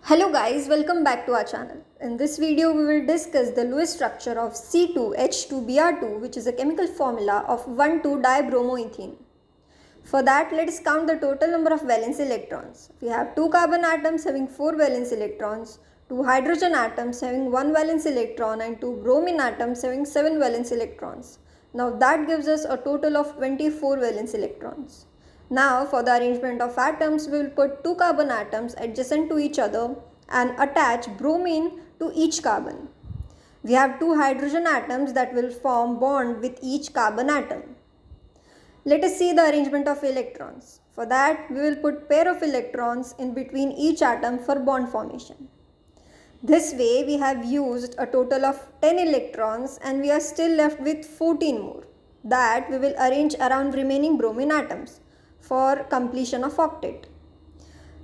Hello guys, welcome back to our channel. In this video, we will discuss the Lewis structure of C2H2Br2, which is a chemical formula of 1,2-dibromoethene. For that, let us count the total number of valence electrons. We have 2 carbon atoms having 4 valence electrons, 2 hydrogen atoms having 1 valence electron and 2 bromine atoms having 7 valence electrons. Now that gives us a total of 24 valence electrons. Now for the arrangement of atoms, we will put 2 carbon atoms adjacent to each other and attach bromine to each carbon. We have 2 hydrogen atoms that will form bond with each carbon atom. Let us see the arrangement of electrons. For that, we will put pair of electrons in between each atom for bond formation. This way, we have used a total of 10 electrons and we are still left with 14 more that we will arrange around remaining bromine atoms for completion of octet.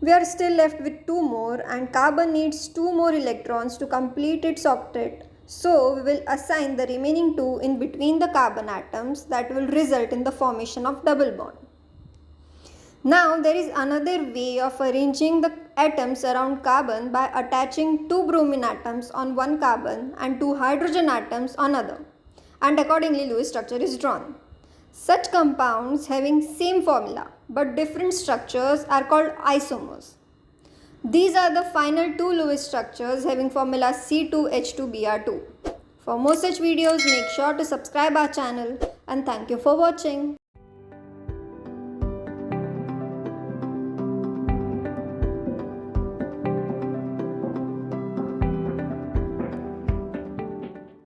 We are still left with 2 more and carbon needs 2 more electrons to complete its octet. So we will assign the remaining 2 in between the carbon atoms that will result in the formation of double bond. Now there is another way of arranging the atoms around carbon by attaching 2 bromine atoms on one carbon and 2 hydrogen atoms on other, and accordingly Lewis structure is drawn. Such compounds having same formula but different structures are called isomers. These are the final 2 Lewis structures having formula C2H2Br2. For more such videos, make sure to subscribe our channel and thank you for watching.